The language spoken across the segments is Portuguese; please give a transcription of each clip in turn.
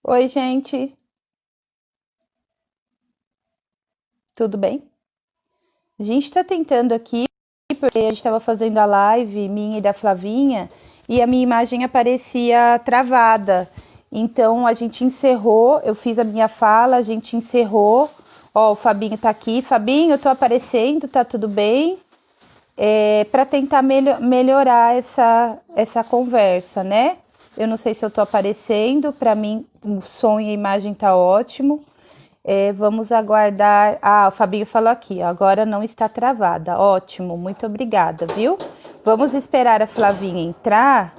Oi, gente, tudo bem? A gente está tentando aqui, porque a gente estava fazendo a live minha e da Flavinha, e a minha imagem aparecia travada. Então a gente encerrou, eu fiz a minha fala, a gente encerrou. Ó, o Fabinho tá aqui. Fabinho, eu tô aparecendo, tá tudo bem? Para tentar melhorar essa conversa, né? Eu não sei se eu tô aparecendo, para mim o som e a imagem tá ótimo. Vamos aguardar. Ah, o Fabinho falou aqui, agora não está travada. Ótimo, muito obrigada, viu? Vamos esperar a Flavinha entrar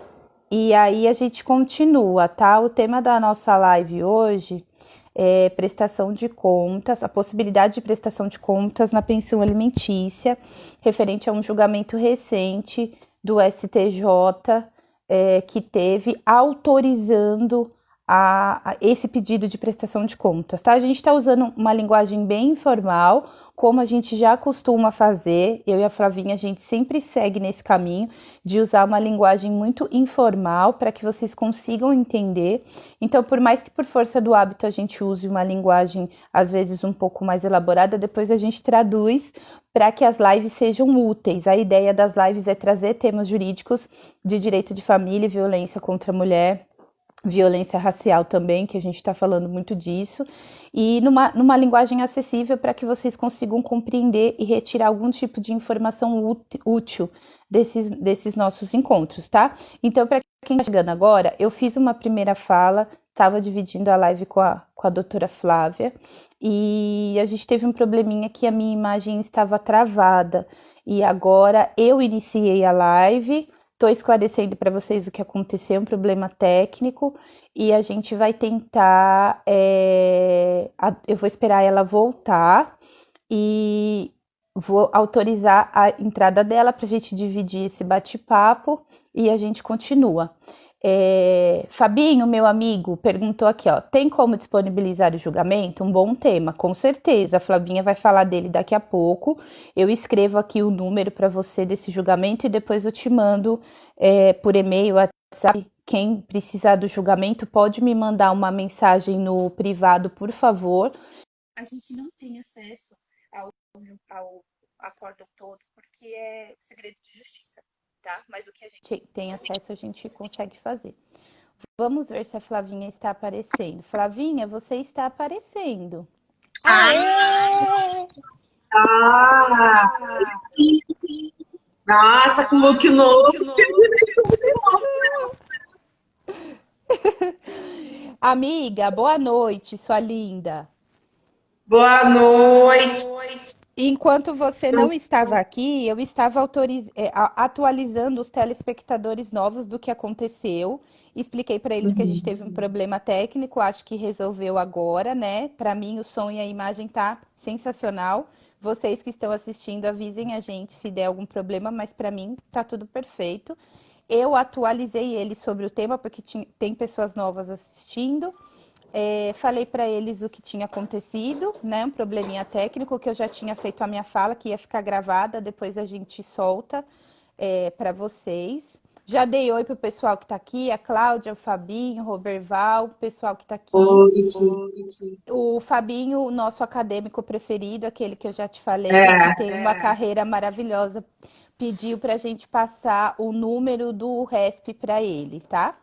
e aí a gente continua, tá? O tema da nossa live hoje é prestação de contas, a possibilidade de prestação de contas na pensão alimentícia, referente a um julgamento recente do STJ, que teve autorizando esse pedido de prestação de contas, tá? A gente está usando uma linguagem bem informal, como a gente já costuma fazer. Eu e a Flavinha, a gente sempre segue nesse caminho de usar uma linguagem muito informal para que vocês consigam entender. Então, por mais que por força do hábito a gente use uma linguagem às vezes um pouco mais elaborada, depois a gente traduz para que as lives sejam úteis. A ideia das lives é trazer temas jurídicos de direito de família e violência contra a mulher, violência racial também, que a gente está falando muito disso, e numa linguagem acessível para que vocês consigam compreender e retirar algum tipo de informação útil desses nossos encontros, tá? Então, para quem está chegando agora, eu fiz uma primeira fala, estava dividindo a live com a doutora Flávia, e a gente teve um probleminha que a minha imagem estava travada, e agora eu iniciei a live. Estou esclarecendo para vocês o que aconteceu, um problema técnico, e a gente vai tentar. Eu vou esperar ela voltar e vou autorizar a entrada dela para a gente dividir esse bate-papo e a gente continua. Fabinho, meu amigo, perguntou aqui, ó, tem como disponibilizar o julgamento? Um bom tema, com certeza. A Flavinha vai falar dele daqui a pouco. Eu escrevo aqui o número para você desse julgamento e depois eu te mando por e-mail, WhatsApp. Quem precisar do julgamento pode me mandar uma mensagem no privado, por favor. A gente não tem acesso ao acórdão todo, porque é segredo de justiça, tá? Mas o que a gente tem acesso, a gente consegue fazer. Vamos ver se a Flavinha está aparecendo. Flavinha, você está aparecendo. Ai, Aê! ah, sim. Nossa, que look novo. Amiga, boa noite, sua linda. Boa noite. Enquanto você não estava aqui, eu estava atualizando os telespectadores novos do que aconteceu. Expliquei para eles que a gente teve um problema técnico, acho que resolveu agora, né? Para mim, o som e a imagem tá sensacional. Vocês que estão assistindo, avisem a gente se der algum problema, mas para mim tá tudo perfeito. Eu atualizei eles sobre o tema, porque tem pessoas novas assistindo. Falei para eles o que tinha acontecido, né? Um probleminha técnico, que eu já tinha feito a minha fala, que ia ficar gravada, depois a gente solta para vocês. Já dei oi pro pessoal que está aqui, a Cláudia, o Fabinho, o Roberval, o pessoal que está aqui. Noite. O Fabinho, o nosso acadêmico preferido, aquele que eu já te falei, que É. tem uma carreira maravilhosa, pediu para a gente passar o número do RESP para ele, tá?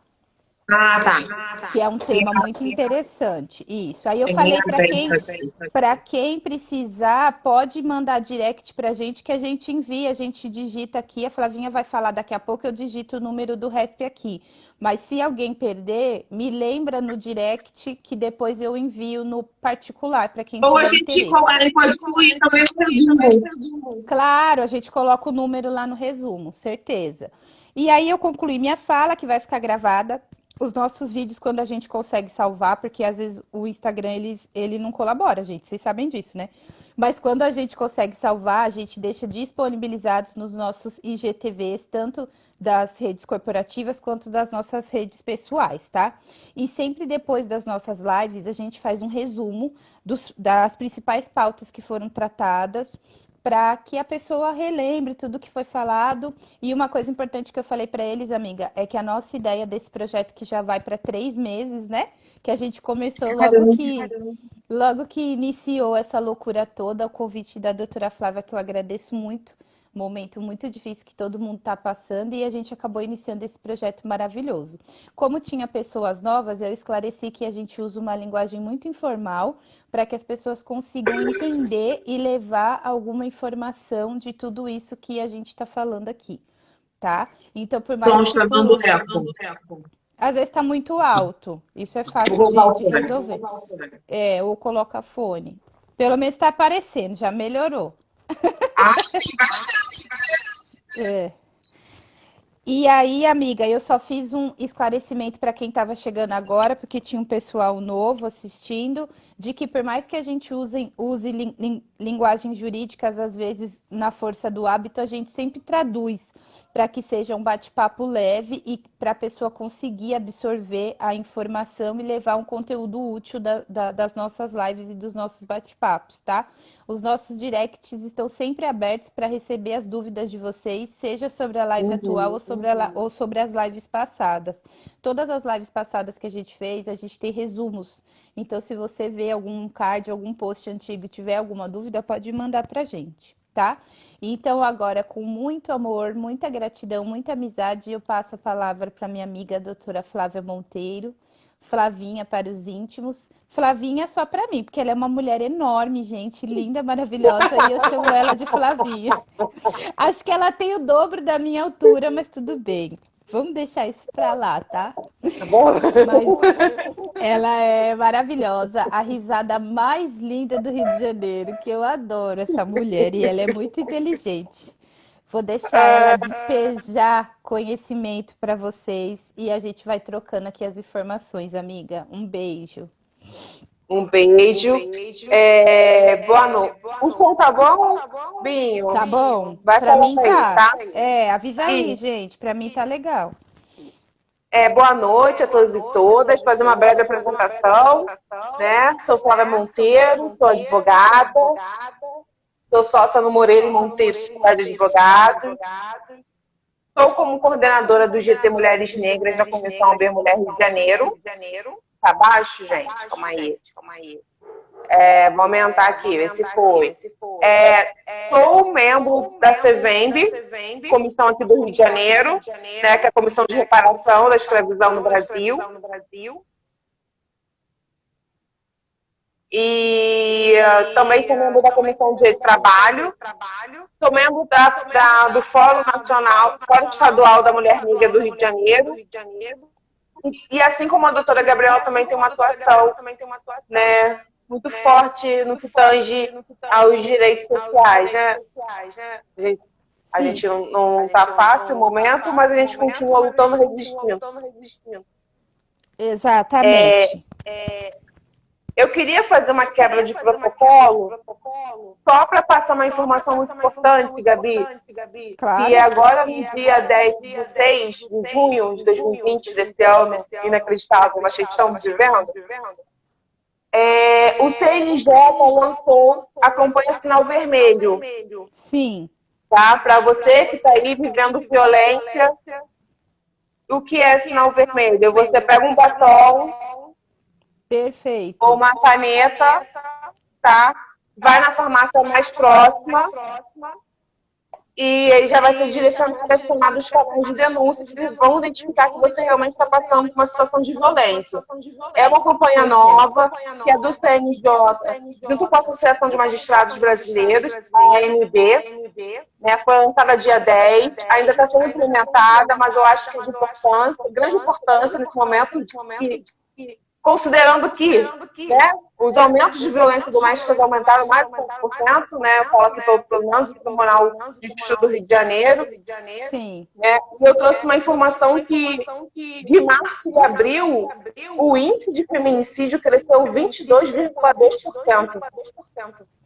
Ah, tá. Que é um tema muito interessante. Isso. Aí eu Bem falei aberto. para quem precisar, pode mandar direct para a gente que a gente envia, a gente digita aqui. A Flavinha vai falar daqui a pouco, eu digito o número do RESP aqui. Mas se alguém perder, me lembra no direct que depois eu envio no particular para quem Ou a tiver gente interesse. ele pode incluir também o resumo. Claro, a gente coloca o número lá no resumo, certeza. E aí eu concluí minha fala, que vai ficar gravada. Os nossos vídeos, quando a gente consegue salvar, porque às vezes o Instagram ele não colabora, gente, vocês sabem disso, né? Mas quando a gente consegue salvar, a gente deixa disponibilizados nos nossos IGTVs, tanto das redes corporativas quanto das nossas redes pessoais, tá? E sempre depois das nossas lives, a gente faz um resumo das principais pautas que foram tratadas para que a pessoa relembre tudo que foi falado. E uma coisa importante que eu falei para eles, amiga, é que a nossa ideia desse projeto, que já vai para 3 meses, né? Que a gente começou Caramba. logo que iniciou essa loucura toda, o convite da doutora Flávia, que eu agradeço muito, momento muito difícil que todo mundo está passando, e a gente acabou iniciando esse projeto maravilhoso. Como tinha pessoas novas, eu esclareci que a gente usa uma linguagem muito informal para que as pessoas consigam entender e levar alguma informação de tudo isso que a gente está falando aqui, tá? Então, por O som mais que está dando eco. às vezes está muito alto, isso é Vou fácil roubar o de fone. resolver. Ou coloca fone. Pelo menos está aparecendo, já melhorou. Ah, É. E aí, amiga, eu só fiz um esclarecimento para quem estava chegando agora, porque tinha um pessoal novo assistindo, de que por mais que a gente use linguagens jurídicas, às vezes na força do hábito, a gente sempre traduz para que seja um bate-papo leve e para a pessoa conseguir absorver a informação e levar um conteúdo útil das nossas lives e dos nossos bate-papos, tá? Os nossos directs estão sempre abertos para receber as dúvidas de vocês, seja sobre a live atual ou sobre as lives passadas. Todas as lives passadas que a gente fez, a gente tem resumos. Então, se você vê algum card, algum post antigo e tiver alguma dúvida, pode mandar para a gente, tá? Então, agora, com muito amor, muita gratidão, muita amizade, eu passo a palavra para minha amiga, a doutora Flávia Monteiro. Flavinha para os íntimos. Flavinha só para mim, porque ela é uma mulher enorme, gente, linda, maravilhosa, e eu chamo ela de Flavinha. Acho que ela tem o dobro da minha altura, mas tudo bem. Vamos deixar isso para lá, tá? tá bom? Mas ela é maravilhosa, a risada mais linda do Rio de Janeiro, que eu adoro essa mulher, e ela é muito inteligente. Vou deixar ela despejar conhecimento para vocês e a gente vai trocando aqui as informações, amiga. Um beijo. Um beijo. Boa noite. O som tá bom, Binho? Tá bom? Vai Para mim falando aí, tá. tá? Avisa aí, gente. Para mim tá legal. Boa noite a todos e todas. Fazer uma breve apresentação, né? Sou Flávia Monteiro, sou advogada. Sou sócia no Moreira e Monteiro, Sociedade de Advogados. Estou como coordenadora do GT Mulheres Negras da Comissão AB Mulher Rio de Janeiro. Tá abaixo, gente? Calma aí. Vou aumentar aqui, esse foi. Sou membro da CVEMB, comissão aqui do Rio de Janeiro, né, que é a Comissão de Reparação da Escravidão no Brasil. E também sou membro da Comissão de Trabalho. Sou membro do Fórum Nacional, Fórum Estadual da Mulher Negra do Rio de Janeiro. E assim como a doutora Gabriela também tem uma atuação, né, muito forte no que tange aos direitos sociais, né? A gente não está fácil o momento, mas a gente continua lutando, resistindo. Exatamente. Eu queria fazer uma quebra de protocolo só para passar uma informação muito importante, Gabi. Claro. Que agora, no dia 10 de 6 de junho de 2020, desse ano inacreditável, mas que estamos vivendo, o CNJ lançou a campanha Sinal Vermelho. Sim. Tá? Para você que está aí vivendo violência, o que é sinal vermelho? Você pega um batom, Perfeito. ou uma caneta, tá? Vai na farmácia mais próxima e aí já vai ser direcionado os canais de denúncia que vão identificar que você realmente está passando por uma situação de violência. É uma campanha nova, que é do CNJ, junto com a Associação de Magistrados Brasileiros, a AMB, né? Foi lançada dia 10, ainda está sendo implementada, mas eu acho que é de importância, grande importância nesse momento, considerando que, né, os aumentos de violência doméstica aumentaram mais de 5%, né? Eu falo aqui pelo menos do Tribunal de Justiça do Rio de Janeiro. Sim. E eu trouxe uma informação que, de março e abril, o índice de feminicídio cresceu 22,2%.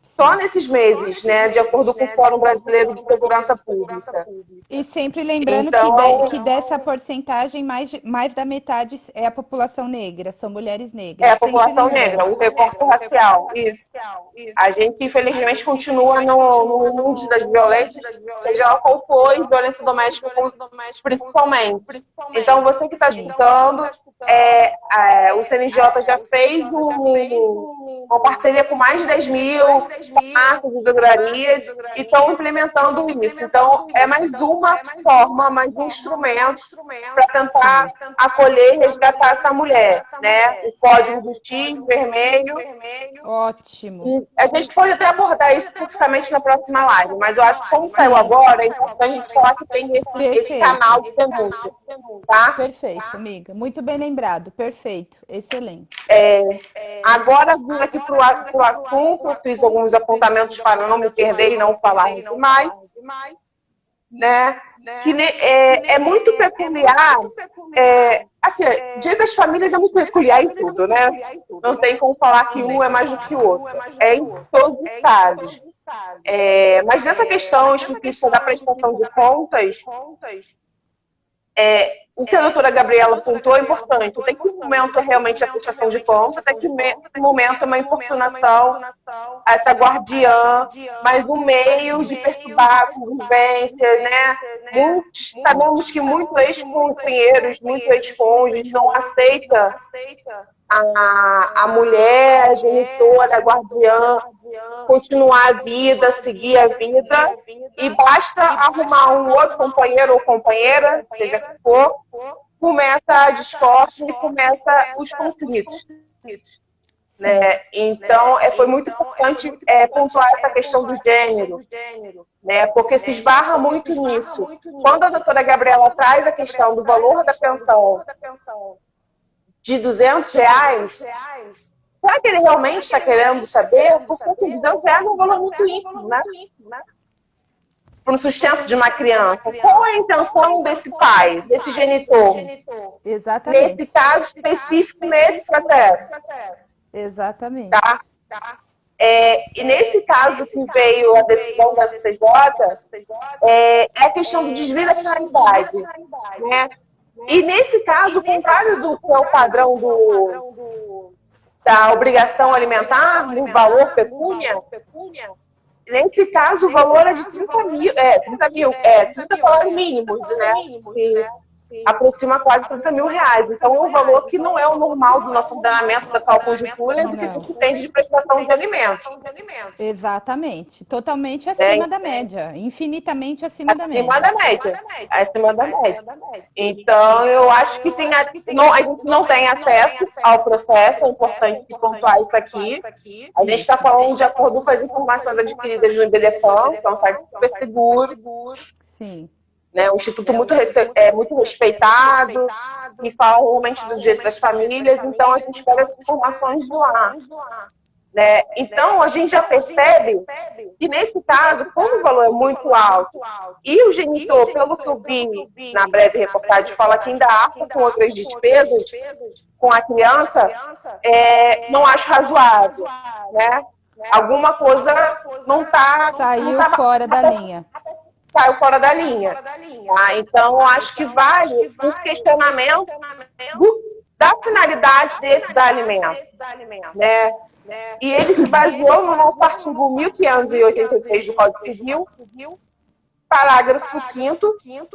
Só nesses meses, né? De acordo com o Fórum Brasileiro de Segurança Pública. E sempre lembrando que dessa porcentagem, mais da metade é a população negra, são mulheres negras. É a população negra. O estereótipo racial. Isso. A gente, infelizmente, continua no mundo das violências, seja ela qual for, e violência doméstica principalmente. Então, você que está escutando, o CNJ já fez uma parceria com mais de 10 mil marcas e livrarias e estão implementando isso. Então, é mais uma forma, mais um instrumento para tentar acolher e resgatar essa mulher, né? O código do X, vermelho. Ótimo. E a gente pode até abordar isso especificamente na próxima live, mas eu acho que como saiu agora, é importante a gente falar que tem esse canal de denúncia, tá? Perfeito, amiga. Muito bem lembrado. Perfeito. Excelente. Agora, vindo aqui para o assunto, eu fiz alguns apontamentos para não me perder e não falar demais, né? Que é muito peculiar. Assim, Dia das Famílias é muito peculiar em tudo, né? Não tem como falar que um é mais do que o outro. É em todos os casos. Mas nessa questão específica da prestação de contas, o que a doutora Gabriela apontou é importante. Tem que um momento realmente a prestação de contas, tem que um momento uma importunação a essa guardiã, mas um meio de perturbar a convivência, né? Sabemos que muitos ex-companheiros, muitos ex-cônjuges não aceitam a mulher, a genitora, a guardiã, continuar a vida, seguir a vida, e basta arrumar um outro companheiro ou companheira, seja que for, começa a discórdia e começa os conflitos. Né? Então, foi muito importante pontuar essa questão do gênero, né? Porque se esbarra muito nisso. Quando a doutora Gabriela traz a questão do valor da pensão de R$200, será que ele realmente está querendo saber? Porque assim, R$200 é um valor muito ínfimo, né? Para o sustento de uma criança. Qual é a intenção desse pai, desse genitor? Exatamente. Nesse caso específico, nesse processo. Exatamente. Tá? E nesse caso que veio a decisão da STJ, é a questão do desvio da finalidade, né? E nesse caso, o contrário do que é o padrão da obrigação alimentar, no valor pecúnia, nesse caso o valor é de 30 salários mínimos, né? Se aproxima quase R$30.000. Então é um valor que não é o normal do nosso ordenamento da atual conjuntura do que a gente tem de prestação de alimentos. Exatamente. Totalmente acima da média. Infinitamente acima da média. Acima da média. Então, eu acho que a gente não tem acesso ao processo, é importante pontuar isso aqui. A gente está falando de acordo com as informações adquiridas no IBDFAM, que é um site super seguro. Sim. Né, um instituto muito respeitado, que fala realmente do direito das famílias, então a gente pega as informações de lá. Né? Então, a gente já percebe que, nesse caso, quando o valor é muito alto, e o genitor, pelo que eu vi na breve reportagem, fala que ainda arca com outras despesas com a criança, não acho razoável. Né? Alguma coisa não está... Saiu fora da linha. Saiu fora da linha. Então, eu acho que vale o questionamento da finalidade desses alimentos. Né? E ele se baseou no nosso artigo 1583 do Código Civil, parágrafo 5º,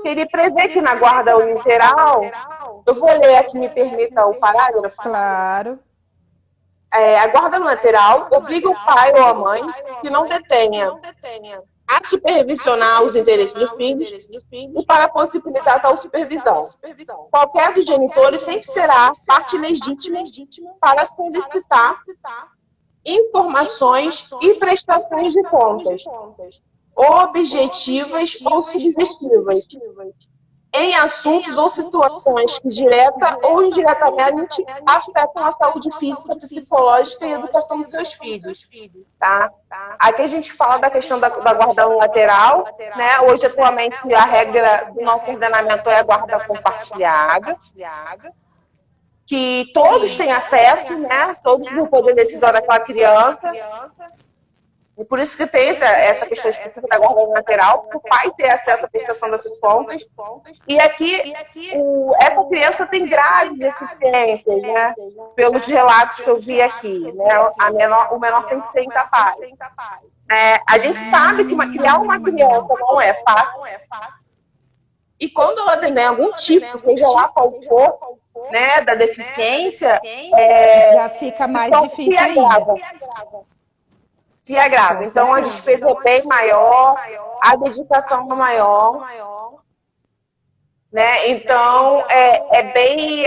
que ele prevê que na guarda unilateral, eu vou ler aqui, me permita o parágrafo. Claro. A guarda unilateral obriga o pai ou a mãe que não detenha a supervisionar os interesses dos filhos e para possibilitar tal supervisão. Qualquer dos genitores sempre será parte legítima para solicitar informações e prestações de contas, objetivas ou subjetivas, em assuntos ou situações que direta ou indiretamente afetam a saúde física, psicológica e educação dos seus filhos. Tá? Aqui a gente fala da questão da guarda unilateral, né? Hoje, atualmente, a regra do nosso ordenamento é a guarda compartilhada, que todos têm acesso, né? Todos no poder decisório daquela criança. E por isso que tem essa questão específica da guarda lateral, para o pai ter acesso à prestação dessas contas. E aqui, essa criança tem graves deficiências, né? Pelos relatos que eu vi aqui, né? O menor tem que ser incapaz. A gente sabe que criar uma criança não é fácil. E quando ela tem algum tipo, seja lá qual for, né, da deficiência, já fica mais difícil ainda. Se agrava. Então, a despesa é bem maior, a dedicação é maior, né? Então, é bem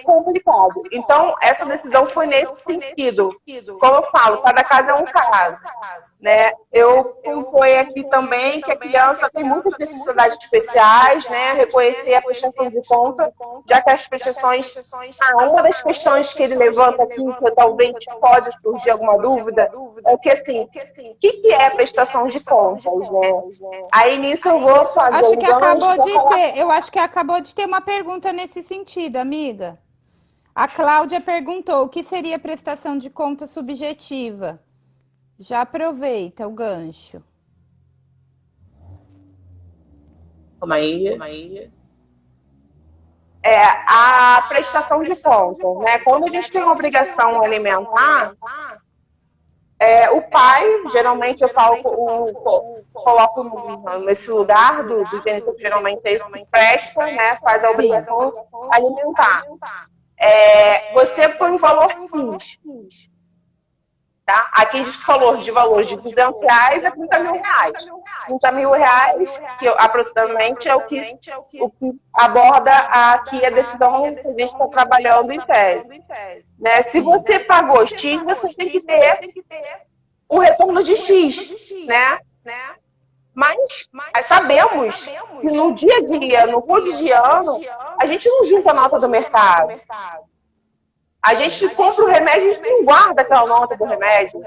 complicado. Então, essa decisão foi nesse sentido. Como eu falo, cada caso é um caso, né? Eu pontuei aqui também que a criança tem muitas necessidades especiais, né? Reconhecer a prestação de conta, já que as prestações... uma das questões que ele levanta aqui, que talvez pode surgir alguma dúvida, é que, assim, o que é prestação de contas, né? Aí, nisso, eu vou fazer Acho que acabou de ter uma pergunta nesse sentido, amiga. A Cláudia perguntou o que seria prestação de conta subjetiva. Já aproveita o gancho. Calma aí. A prestação de contas, né? Quando a gente tem uma obrigação alimentar, o pai, geralmente eu coloco nesse lugar do genitor, que geralmente é isso que presta, né? Faz a obrigação alimentar. Você põe um valor X. Tá? Aqui a gente falou de valor de R$200 a R$30.000. R$30.000, que aproximadamente é o que aborda aqui a decisão que a gente está trabalhando em tese. Né? Se você pagou X, você tem que ter o retorno de X, né? Mas sabemos que no dia a dia, no cotidiano, a gente não junta a nota do mercado. A gente compra o remédio e a gente não guarda aquela nota do remédio.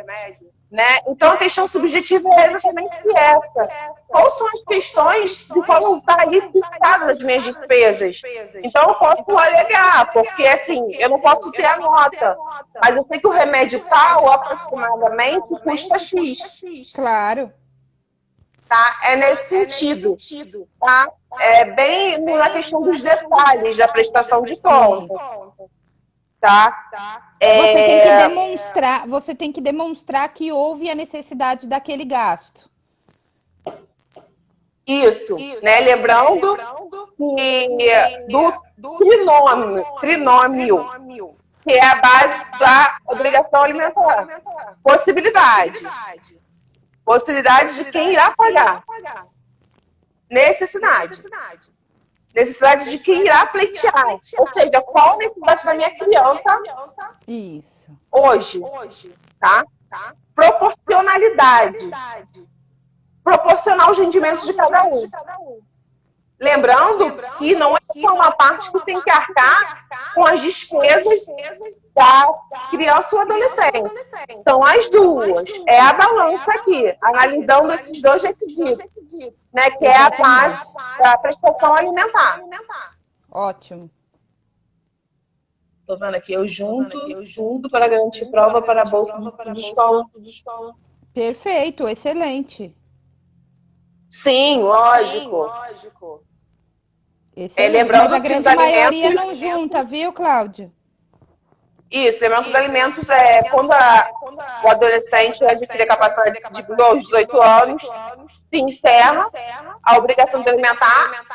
Né? Então, a questão subjetiva é exatamente essa. Quais são as questões de como está aí fixadas as minhas despesas? Então, eu posso alegar, porque assim, eu não posso ter a nota, mas eu sei que o remédio tal, aproximadamente, custa X. Claro. Tá? É nesse sentido. Tá? É bem na questão dos detalhes da prestação de contas. Tá? Você tem que demonstrar que houve a necessidade daquele gasto. Isso, né? Lembrando que do trinômio, que é a base da obrigação alimentar. Possibilidade de quem irá pagar. Necessidade de quem irá pleitear. Ou seja, qual a necessidade da minha criança hoje. Tá? Proporcionalidade. Proporcionar os rendimentos de cada um. Lembrando que não é só uma parte que tem que arcar com as despesas da criança ou adolescente. São as duas. É a balança aqui, analisando esses dois requisitos, né, que é a base da prestação alimentar. Ótimo. Estou vendo aqui, eu junto para garantir prova para a bolsa de escola. Perfeito, excelente. Sim, lógico. Lembrando mas a grande maioria não junta, viu, Cláudia? Isso, lembrando que os alimentos, quando o adolescente adquire a capacidade de 18 anos, se encerra a obrigação de alimentar.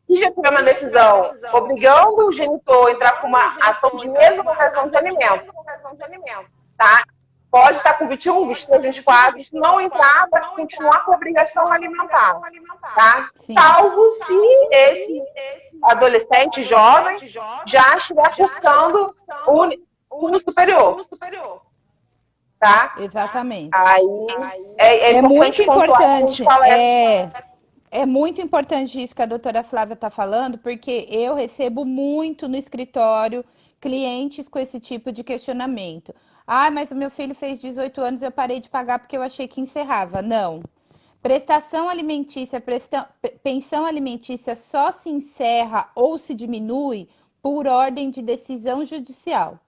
E já tiver uma decisão obrigando o genitor a entrar com uma ação de exoneração de alimentos. Tá? Pode estar com 21, 23, 24, se não entrar, vai continuar com a obrigação alimentar. Tá? Salvo se esse adolescente jovem já estiver cursando o superior. Tá? Exatamente. Aí é muito importante. É muito importante isso que a doutora Flávia está falando, porque eu recebo muito no escritório clientes com esse tipo de questionamento. Mas o meu filho fez 18 anos e eu parei de pagar porque eu achei que encerrava. Não. Prestação alimentícia, pensão alimentícia só se encerra ou se diminui por ordem de decisão judicial.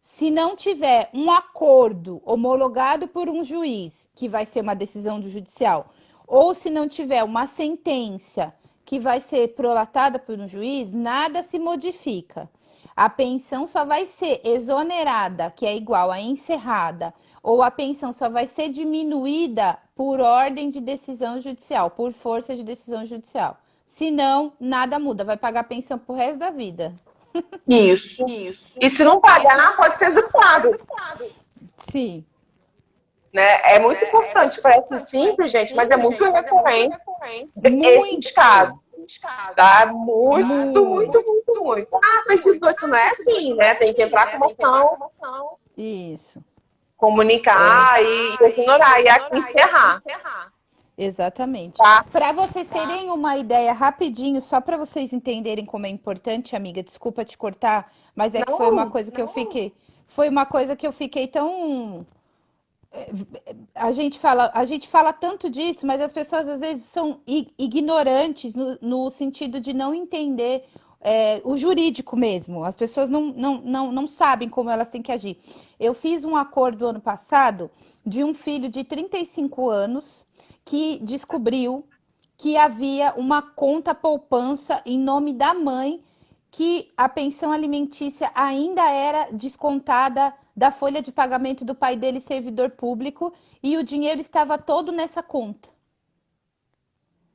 Se não tiver um acordo homologado por um juiz, que vai ser uma decisão do judicial, ou se não tiver uma sentença que vai ser prolatada por um juiz, nada se modifica. A pensão só vai ser exonerada, que é igual a encerrada, ou a pensão só vai ser diminuída por ordem de decisão judicial, por força de decisão judicial. Se não, nada muda, vai pagar pensão pro resto da vida. Isso. E se não pagar, pode ser executado. Sim. Né? É muito importante, parece simples, gente, mas é muito recorrente esses casos. Tá? Muito. Ah, mas 18 não é assim, né? Tem que entrar com moção. Isso. Comunicar e ignorar e aqui encerrar. Exatamente. Tá? Para vocês terem uma ideia rapidinho, só para vocês entenderem como é importante, amiga, desculpa te cortar, mas é que foi uma coisa que eu fiquei tão a gente fala tanto disso, mas as pessoas às vezes são ignorantes no sentido de não entender o jurídico mesmo. As pessoas não sabem como elas têm que agir. Eu fiz um acordo ano passado de um filho de 35 anos que descobriu que havia uma conta poupança em nome da mãe, que a pensão alimentícia ainda era descontada da folha de pagamento do pai dele, servidor público, e o dinheiro estava todo nessa conta.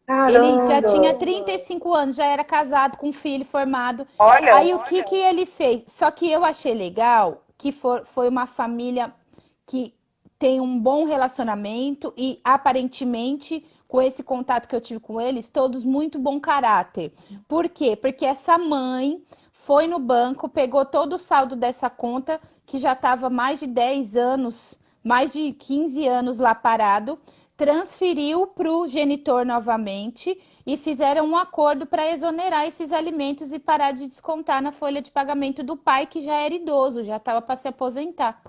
Caramba. Ele já tinha 35 anos, já era casado com um filho formado. Olha. Aí o que ele fez? Só que eu achei legal que foi uma família que tem um bom relacionamento e aparentemente, com esse contato que eu tive com eles, todos muito bom caráter. Por quê? Porque essa mãe foi no banco, pegou todo o saldo dessa conta, que já estava mais de 10 anos, mais de 15 anos lá parado, transferiu para o genitor novamente e fizeram um acordo para exonerar esses alimentos e parar de descontar na folha de pagamento do pai, que já era idoso, já estava para se aposentar.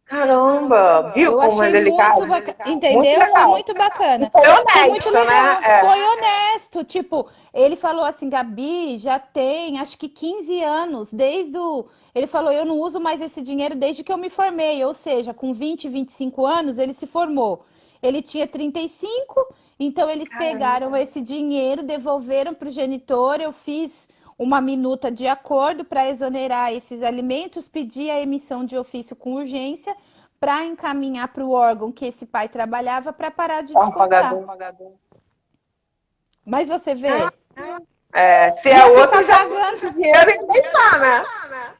Caramba, viu como é delicado? Entendeu? Foi muito bacana. Foi honesto, foi muito legal. né? Foi honesto. Tipo, ele falou assim, Gabi, já tem acho que 15 anos, Ele falou, eu não uso mais esse dinheiro desde que eu me formei. Ou seja, com 20, 25 anos, ele se formou. Ele tinha 35, então eles pegaram esse dinheiro, devolveram para o genitor. Eu fiz uma minuta de acordo para exonerar esses alimentos, pedir a emissão de ofício com urgência para encaminhar para o órgão que esse pai trabalhava para parar de descontar. Mas você vê... se é outro, já pagando dinheiro e deixar, né?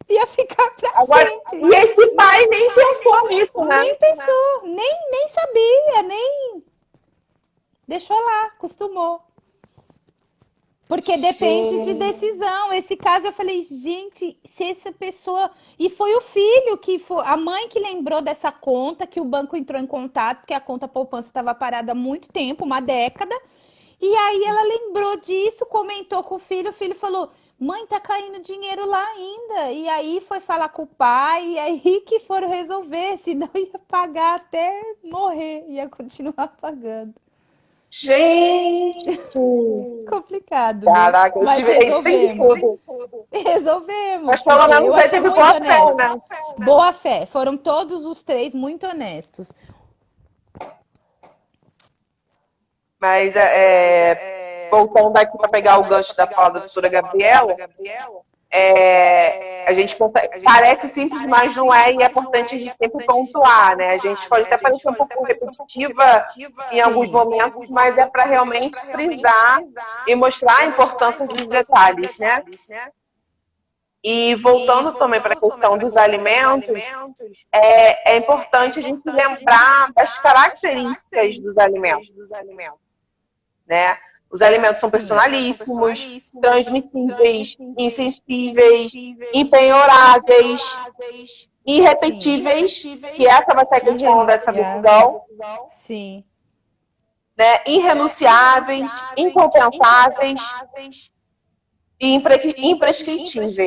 Ia ficar para sempre. E esse pai nem pensou nisso, né? Nem pensou, nem sabia, nem... Deixou lá, acostumou. Porque depende de decisão. Esse caso eu falei, gente, se essa pessoa... E foi o filho a mãe que lembrou dessa conta, que o banco entrou em contato, porque a conta poupança estava parada há muito tempo, uma década. E aí ela lembrou disso, comentou com o filho falou, mãe, tá caindo dinheiro lá ainda. E aí foi falar com o pai, e aí que foram resolver, senão ia pagar até morrer, ia continuar pagando. Gente! Complicado. Caraca, né? Resolvemos. Mas pelo menos aí teve boa fé, né? Boa fé. Foram todos os três muito honestos. Mas voltando aqui para pegar o gancho da fala da doutora Gabriela, a gente consegue, parece simples, mas não é, e é importante a gente sempre pontuar, né? A gente pode até parecer um pouco repetitiva em alguns momentos, mas é para realmente frisar e mostrar a importância dos detalhes, né? E voltando também para a questão dos alimentos, é importante a gente lembrar das características dos alimentos, né? Os alimentos são personalíssimos, transmissíveis, insensíveis, impenhoráveis, irrepetíveis, que essa vai ser a questão dessa decisão. Sim. Né? Irrenunciáveis, incompensáveis e imprescritíveis.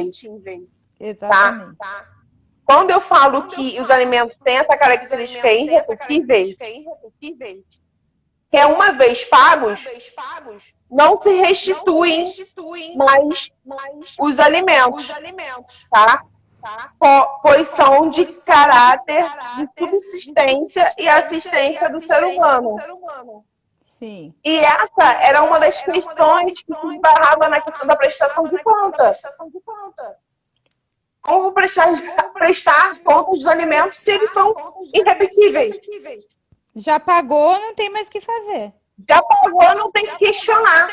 Exatamente. Tá? Quando eu falo que os alimentos têm essa característica irrepetíveis, que é uma vez pagos, não se restituem mais os alimentos, tá? Pois são de caráter de subsistência e assistência do ser humano. Sim. E essa era uma das questões que se esbarrava na questão da prestação de conta. Como prestar contas dos alimentos se eles são irrepetíveis? Já pagou, não tem mais o que fazer. Já pagou, não tem que questionar.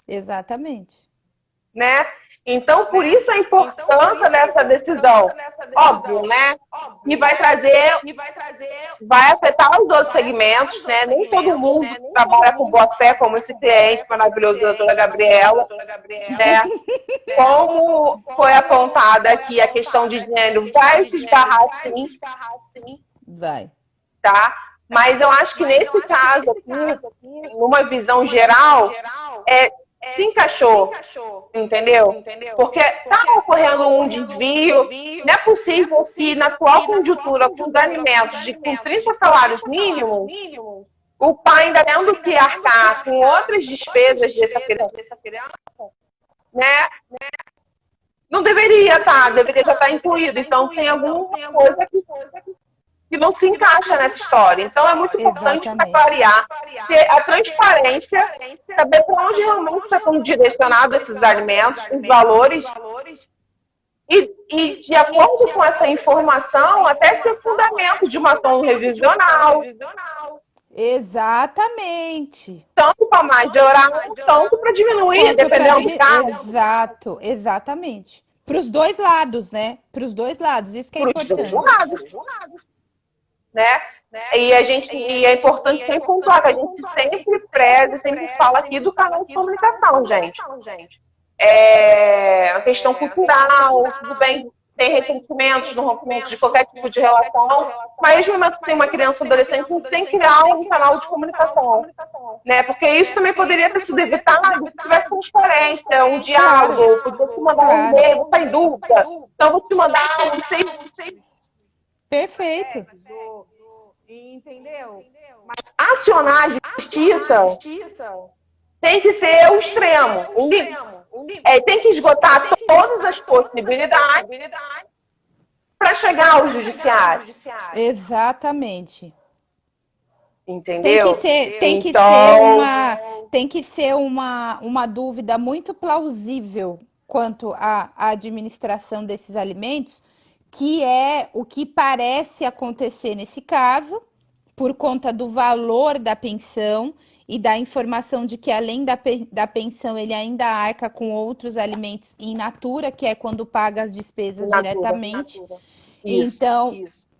Exatamente. Né? Então, por isso a importância dessa decisão. Óbvio, né? E vai afetar os outros segmentos, né? Nem todo mundo trabalha com boa fé, como esse cliente maravilhoso da doutora Gabriela, né? Como foi apontada aqui a questão de gênero, vai se esbarrar sim. Vai. Tá? Mas eu acho que nesse caso aqui, numa visão geral, se encaixou, entendeu? Porque está ocorrendo um desvio. Não é possível que, na atual conjuntura, com os alimentos com 30 salários mínimos, o pai ainda tendo que arcar com outras despesas dessa criança, né? Não deveria deveria já estar incluído. Então, tem alguma coisa que não se encaixa nessa história. Então, é muito importante para clarear, ter a transparência, saber para onde realmente está sendo direcionado esses alimentos, os valores, e de acordo com essa informação, até ser fundamento de uma ação revisional. Exatamente. Tanto para majorar, tanto para diminuir, dependendo do caso. Exato, exatamente. Para os dois lados, né? Para os dois lados, isso que é importante. Para os dois lados. Né? E é importante sempre pontuar que a gente sempre preza, sempre fala aqui do canal de comunicação, gente. É uma questão cultural, tudo bem, tem ressentimentos no rompimento de qualquer tipo de relação, mas no momento que tem uma criança ou adolescente, a gente tem que criar um canal de comunicação, né? Porque isso também poderia ter sido evitado se tivesse transparência, um diálogo, podia te mandar um e-mail, você está em dúvida, então vou te mandar Perfeito. Entendeu? Mas acionar a justiça tem que ser o extremo. Tem que esgotar todas as possibilidades para chegar ao judiciário. Exatamente. Entendeu? Tem que ser uma dúvida muito plausível quanto à administração desses alimentos, que é o que parece acontecer nesse caso, por conta do valor da pensão e da informação de que, além da pensão, ele ainda arca com outros alimentos in natura, que é quando paga as despesas diretamente. Então,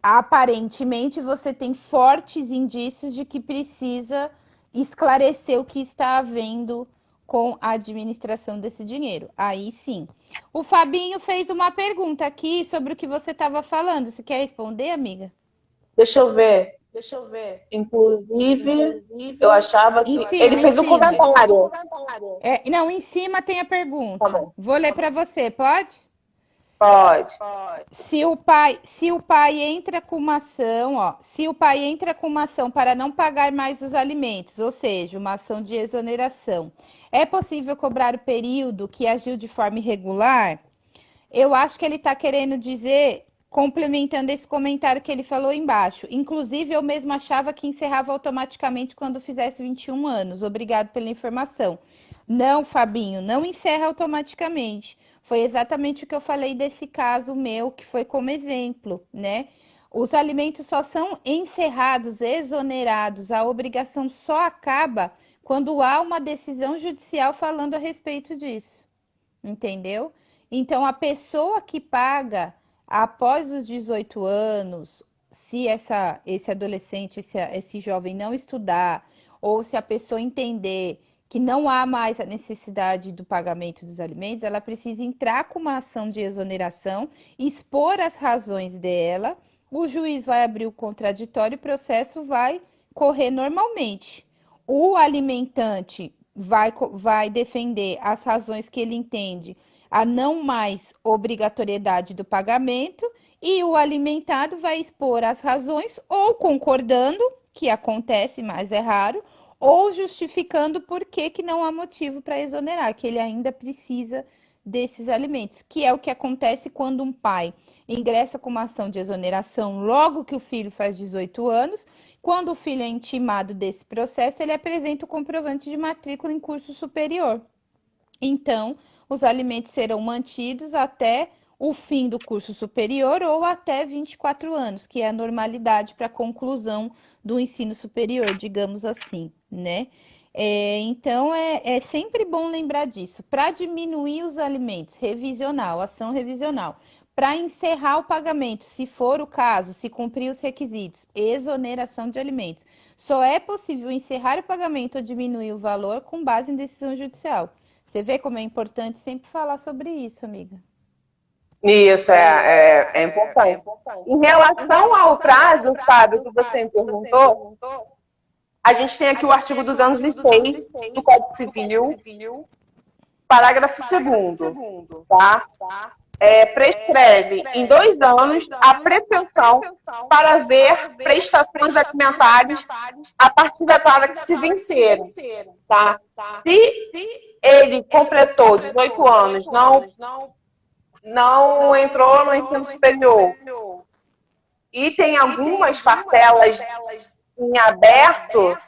aparentemente, você tem fortes indícios de que precisa esclarecer o que está havendo com a administração desse dinheiro. Aí sim. O Fabinho fez uma pergunta aqui sobre o que você estava falando. Você quer responder, amiga? Deixa eu ver. Inclusive, eu achava que ele fez um comentário. Não, em cima tem a pergunta. Tá, vou ler para você, pode? Pode. Se o pai entra com uma ação, se o pai entra com uma ação para não pagar mais os alimentos, ou seja, uma ação de exoneração, é possível cobrar o período que agiu de forma irregular? Eu acho que ele está querendo dizer, complementando esse comentário que ele falou embaixo. Inclusive, eu mesmo achava que encerrava automaticamente quando fizesse 21 anos. Obrigado pela informação. Não, Fabinho, não encerra automaticamente. Foi exatamente o que eu falei desse caso meu, que foi como exemplo, né? Os alimentos só são encerrados, exonerados, a obrigação só acaba quando há uma decisão judicial falando a respeito disso, entendeu? Então, a pessoa que paga após os 18 anos, se esse adolescente, esse jovem não estudar, ou se a pessoa entender que não há mais a necessidade do pagamento dos alimentos, ela precisa entrar com uma ação de exoneração, expor as razões dela, o juiz vai abrir o contraditório e o processo vai correr normalmente. O alimentante vai defender as razões que ele entende, a não mais obrigatoriedade do pagamento, e o alimentado vai expor as razões, ou concordando, que acontece, mas é raro, ou justificando por que não há motivo para exonerar, que ele ainda precisa desses alimentos, que é o que acontece quando um pai ingressa com uma ação de exoneração logo que o filho faz 18 anos. Quando o filho é intimado desse processo, ele apresenta o comprovante de matrícula em curso superior. Então, os alimentos serão mantidos até o fim do curso superior ou até 24 anos, que é a normalidade para a conclusão do ensino superior, digamos assim, né? Então, é sempre bom lembrar disso. Para diminuir os alimentos, revisional, ação revisional. Para encerrar o pagamento, se for o caso, se cumprir os requisitos, exoneração de alimentos. Só é possível encerrar o pagamento ou diminuir o valor com base em decisão judicial. Você vê como é importante sempre falar sobre isso, amiga. Isso é importante. Em relação ao prazo, Fábio, que você me perguntou, a gente tem aqui o artigo 206 do Código Civil, parágrafo 2º, tá? Prescreve em 2 anos a pretensão para ver prestações alimentares a partir da data que se venceram, tá? Se ele completou 18 anos, não entrou no ensino superior e tem algumas parcelas em aberto,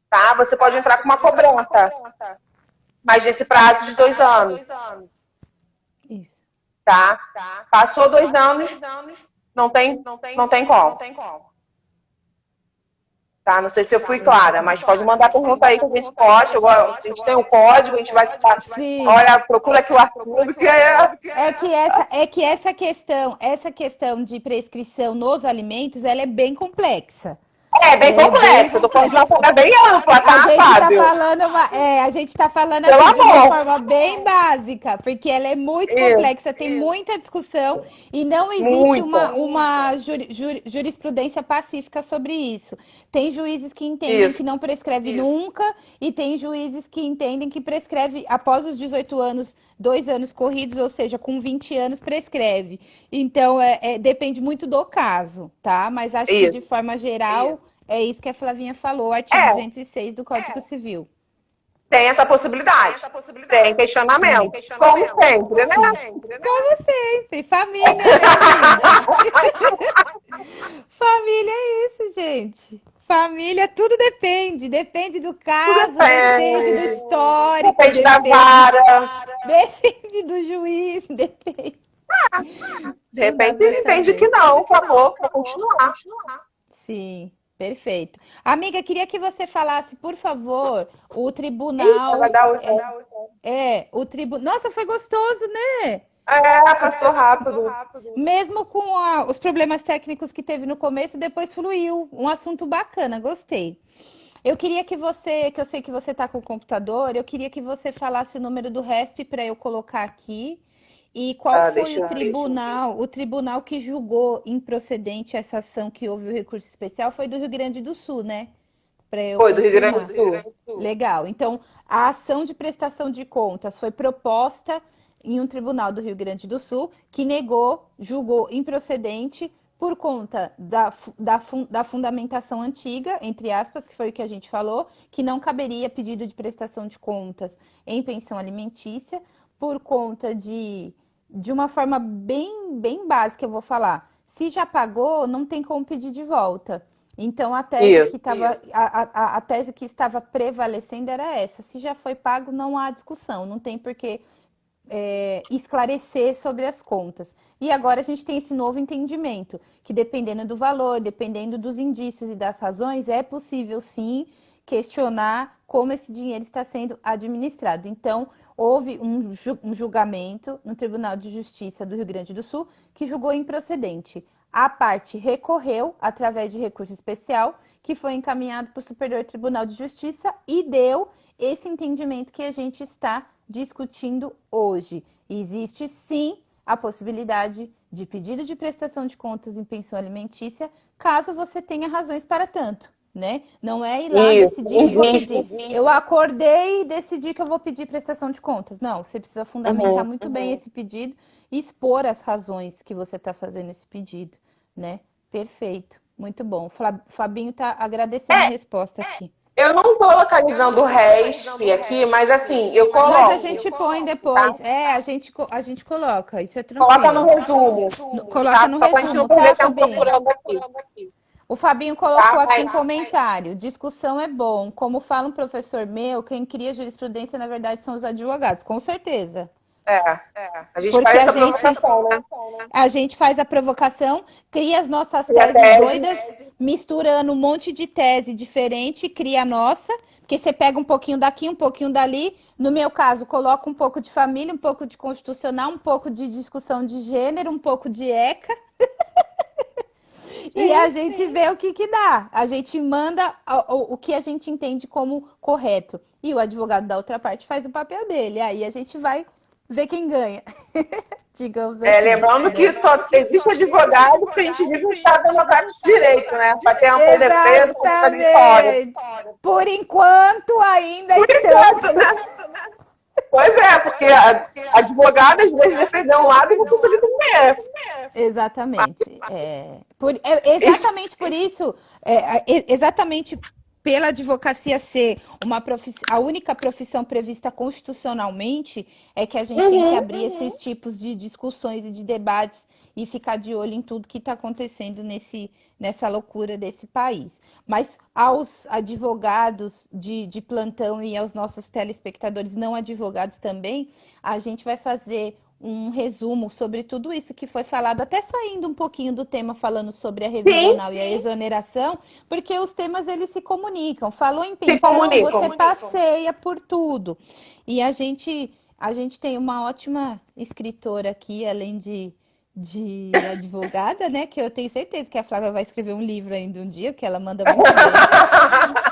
tá? Você pode entrar com uma cobrança, mas nesse prazo de 2 anos. Isso. Tá? Passou 2 anos, não tem como. Tá? Não sei se eu fui clara, mas pode mandar pergunta aí que a gente posta. A gente tem o código, a gente vai ficar. Sim. Olha, procura aqui o artigo que essa questão de prescrição nos alimentos, ela é bem complexa. É bem complexo, eu tô falando de uma forma bem ampla, tá, Fábio? A gente tá falando assim, de uma forma bem básica, porque ela é muito complexa, tem muita discussão e não existe uma jurisprudência pacífica sobre isso. Tem juízes que entendem que não prescreve nunca e tem juízes que entendem que prescreve após os 18 anos, 2 anos corridos, ou seja, com 20 anos prescreve. Então, depende muito do caso, tá? Mas acho que de forma geral... É isso que a Flavinha falou, artigo 206 do Código Civil. Tem essa possibilidade. Tem questionamento. Como sempre, né? Como sempre. Família, né, família é isso, gente. Família, tudo depende. Depende do caso, depende do histórico. Depende da vara. Depende do juiz, depende. De repente ele entende que não, acabou, para continuar. Sim. Perfeito. Amiga, queria que você falasse, por favor, o tribunal... o tribunal... Nossa, foi gostoso, né? Passou rápido. Mesmo com os problemas técnicos que teve no começo, depois fluiu. Um assunto bacana, gostei. Eu queria que você, que eu sei que você está com o computador, eu queria que você falasse o número do RESP para eu colocar aqui. E qual foi o tribunal que julgou improcedente essa ação que houve o recurso especial? Foi do Rio Grande do Sul, né? Foi do Rio Grande do Sul. Legal. Então, a ação de prestação de contas foi proposta em um tribunal do Rio Grande do Sul, que julgou improcedente por conta da fundamentação antiga, entre aspas, que foi o que a gente falou, que não caberia pedido de prestação de contas em pensão alimentícia, por conta de uma forma bem básica, eu vou falar. Se já pagou, não tem como pedir de volta. Então, a tese que estava prevalecendo era essa. Se já foi pago, não há discussão. Não tem por que esclarecer sobre as contas. E agora a gente tem esse novo entendimento, que dependendo do valor, dependendo dos indícios e das razões, é possível, sim, questionar como esse dinheiro está sendo administrado. Então, houve um julgamento no Tribunal de Justiça do Rio Grande do Sul que julgou improcedente. A parte recorreu através de recurso especial, que foi encaminhado para o Superior Tribunal de Justiça e deu esse entendimento que a gente está discutindo hoje. Existe, sim, a possibilidade de pedido de prestação de contas em pensão alimentícia, caso você tenha razões para tanto. Né? Não é ir lá decidir. Eu acordei e decidi que eu vou pedir prestação de contas. Não, você precisa fundamentar muito bem esse pedido e expor as razões que você está fazendo esse pedido, né? Perfeito, muito bom. Fabinho está agradecendo a resposta aqui. Eu não estou localizando o RESP aqui, mas assim, eu Mas coloco. a gente põe depois. Tá? A gente coloca. Isso é Coloca no tranquilo. resumo. Coloca Tá? no Só pra gente não resumo, perder tá, tempo Fabinho? procurando aqui. O Fabinho colocou Tá? aqui um comentário. Discussão é bom. Como fala um professor meu, quem cria jurisprudência, na verdade, são os advogados. Com certeza. A gente Porque faz essa provocação, né? a gente faz a provocação, cria as nossas E a teses tese. doidas, misturando um monte de tese diferente, cria a nossa, porque você pega um pouquinho daqui, um pouquinho dali. No meu caso, coloca um pouco de família, um pouco de constitucional, um pouco de discussão de gênero, um pouco de ECA, e a gente vê o que dá. A gente manda o que a gente entende como correto. E o advogado da outra parte faz o papel dele. Aí a gente vai ver quem ganha. Digamos assim. Lembrando que só existe advogado porque a gente vive um Estado democrático de direito, né? Para ter uma defesa contraditória. Por enquanto, ainda Por enquanto, né? Pois é, porque advogado às vezes defender um lado e não conseguir defender. Exatamente. Exatamente por isso, exatamente pela advocacia ser a única profissão prevista constitucionalmente, é que a gente tem que abrir esses tipos de discussões e de debates e ficar de olho em tudo que está acontecendo nessa loucura desse país. Mas aos advogados de plantão e aos nossos telespectadores não advogados também, a gente vai fazer um resumo sobre tudo isso que foi falado, até saindo um pouquinho do tema, falando sobre a revisional e a exoneração, porque os temas eles se comunicam. Falou em pensão, você passeia por tudo. E a gente tem uma ótima escritora aqui, além de advogada, né? Que eu tenho certeza que a Flávia vai escrever um livro ainda um dia, porque ela manda muito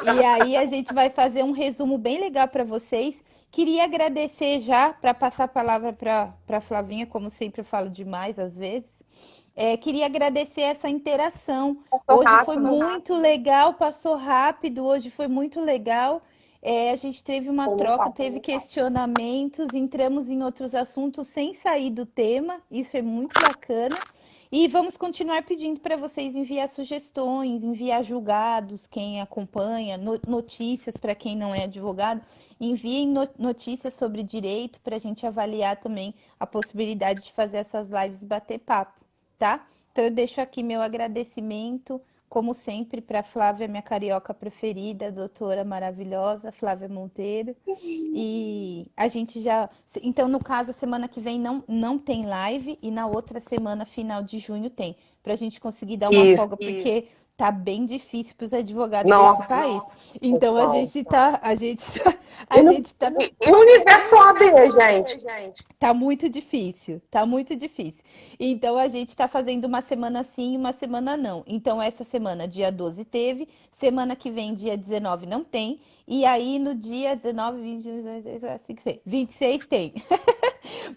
bem. E aí a gente vai fazer um resumo bem legal para vocês. Queria agradecer já, para passar a palavra para a Flavinha, como sempre eu falo demais às vezes. Queria agradecer essa interação. Hoje foi muito legal, passou rápido, hoje foi muito legal. A gente teve uma troca, teve questionamentos, entramos em outros assuntos sem sair do tema, isso é muito bacana. E vamos continuar pedindo para vocês enviar sugestões, enviar julgados, quem acompanha, notícias para quem não é advogado. Enviem notícias sobre direito para a gente avaliar também a possibilidade de fazer essas lives bater papo, tá? Então eu deixo aqui meu agradecimento, como sempre, para a Flávia, minha carioca preferida, doutora maravilhosa, Flávia Monteiro. E a gente já... Então, no caso, a semana que vem não tem live e na outra semana, final de junho, tem. Para a gente conseguir dar uma folga, porque tá bem difícil para os advogados desse país. Então, a gente tá... E o universo OAB, gente? Tá muito difícil, tá muito difícil. Então, a gente tá fazendo uma semana sim e uma semana não. Então, essa semana, dia 12 teve, semana que vem, dia 19 não tem, e aí no dia 19, 20, 26 tem.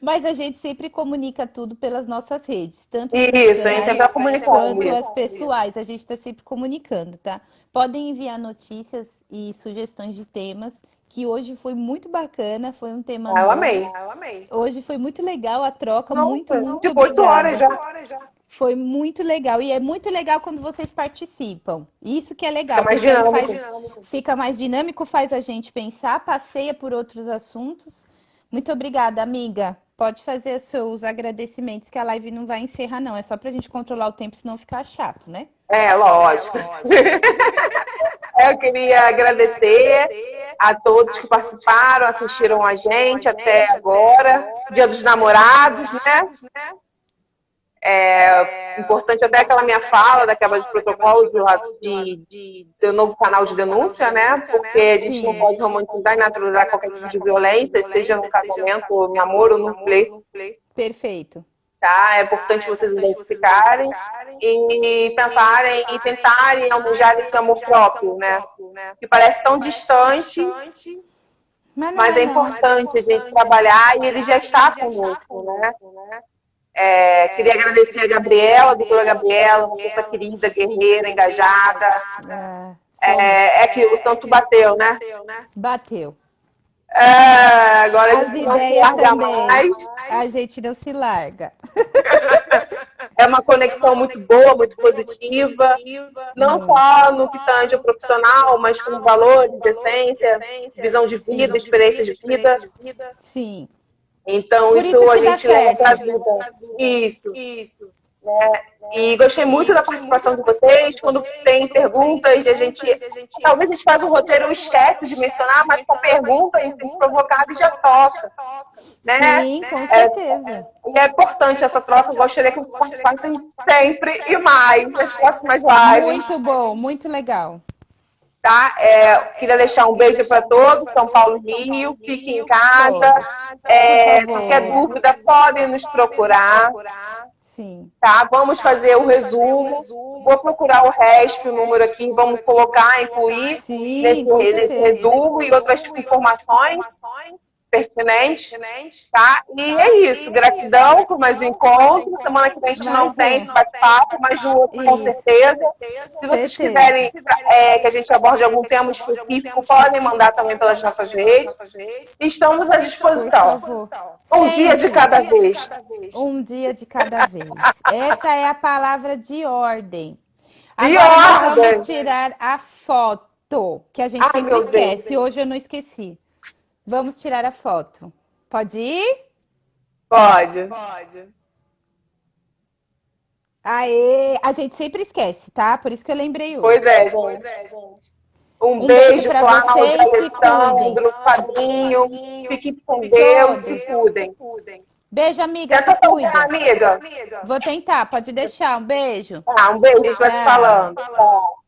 Mas a gente sempre comunica tudo pelas nossas redes, tanto isso, a gente sempre tá comunicando quanto as pessoais, a gente está sempre comunicando, tá? Podem enviar notícias e sugestões de temas, que hoje foi muito bacana, foi um tema eu amei. Hoje foi muito legal a troca, muito tipo, 8 horas já. Foi muito legal. E é muito legal quando vocês participam. Isso que é legal. Fica mais dinâmico. Fica mais dinâmico, faz a gente pensar, passeia por outros assuntos. Muito obrigada, amiga. Pode fazer os seus agradecimentos, que a live não vai encerrar, não. É só pra gente controlar o tempo, senão ficar chato, né? Lógico. Eu queria agradecer a todos que participaram, assistiram a gente até agora. Dia dos Namorados, né? Importante até aquela minha fala da quebra de protocolo do novo canal de denúncia, né? Porque a gente não pode romantizar e naturalizar qualquer tipo de violência, seja no casamento, em amor ou no play. Perfeito. Tá? É importante vocês identificarem e pensarem e tentarem almejar esse amor próprio, né? Que parece tão distante, mas é importante a gente trabalhar e ele já está conosco, né? Queria agradecer a Gabriela, a doutora Gabriela, uma pessoa querida, guerreira, engajada. Que o santo bateu, né? Bateu. Agora as ideias também. Mais. A gente não se larga. É uma conexão muito boa, muito positiva, não só no que tange o profissional, mas com valores, essência, visão de vida, experiência de vida. Sim. Então, Por isso isso a que dá gente leva para a certo. vida. Isso. Né? E gostei muito da participação de vocês. Quando tem perguntas, a gente talvez a gente faz um roteiro e esquece de mencionar, mas com pergunta, a gente tem provocado e já toca. Né? Sim, com certeza. E é importante essa troca. Eu gostaria que vocês participassem sempre e mais nas próximas lives. Muito bom, muito legal. Tá? Queria deixar um beijo para todos, São Paulo e Rio. Fiquem em casa. Qualquer dúvida, podem nos procurar. Sim. Tá? Vamos fazer o resumo. Vou procurar o resto, o número aqui, vamos colocar, incluir nesse resumo e outras informações pertinentes, tá? E é isso. Gratidão por mais um encontro. Semana que vem a gente não tem esse bate-papo, mas no outro com certeza. Se vocês quiserem que a gente aborde algum tema específico, podem mandar também pelas nossas redes. Estamos à disposição. Um dia de cada vez. Um dia de cada vez. Essa é a palavra de ordem. De Agora ordem. vamos tirar a foto, que a gente sempre esquece. Hoje eu não esqueci. Vamos tirar a foto. Pode ir? Pode. Aê! A gente sempre esquece, tá? Por isso que eu lembrei hoje. Pois é, gente. Um beijo pra vocês, Alessandro, Fabinho. Fiquem com Deus, se cuidem. Beijo, amiga. Tenta Se cuida. soltar, amiga. Vou tentar, pode deixar. Um beijo. Um beijo, a gente vai te falando. Tchau.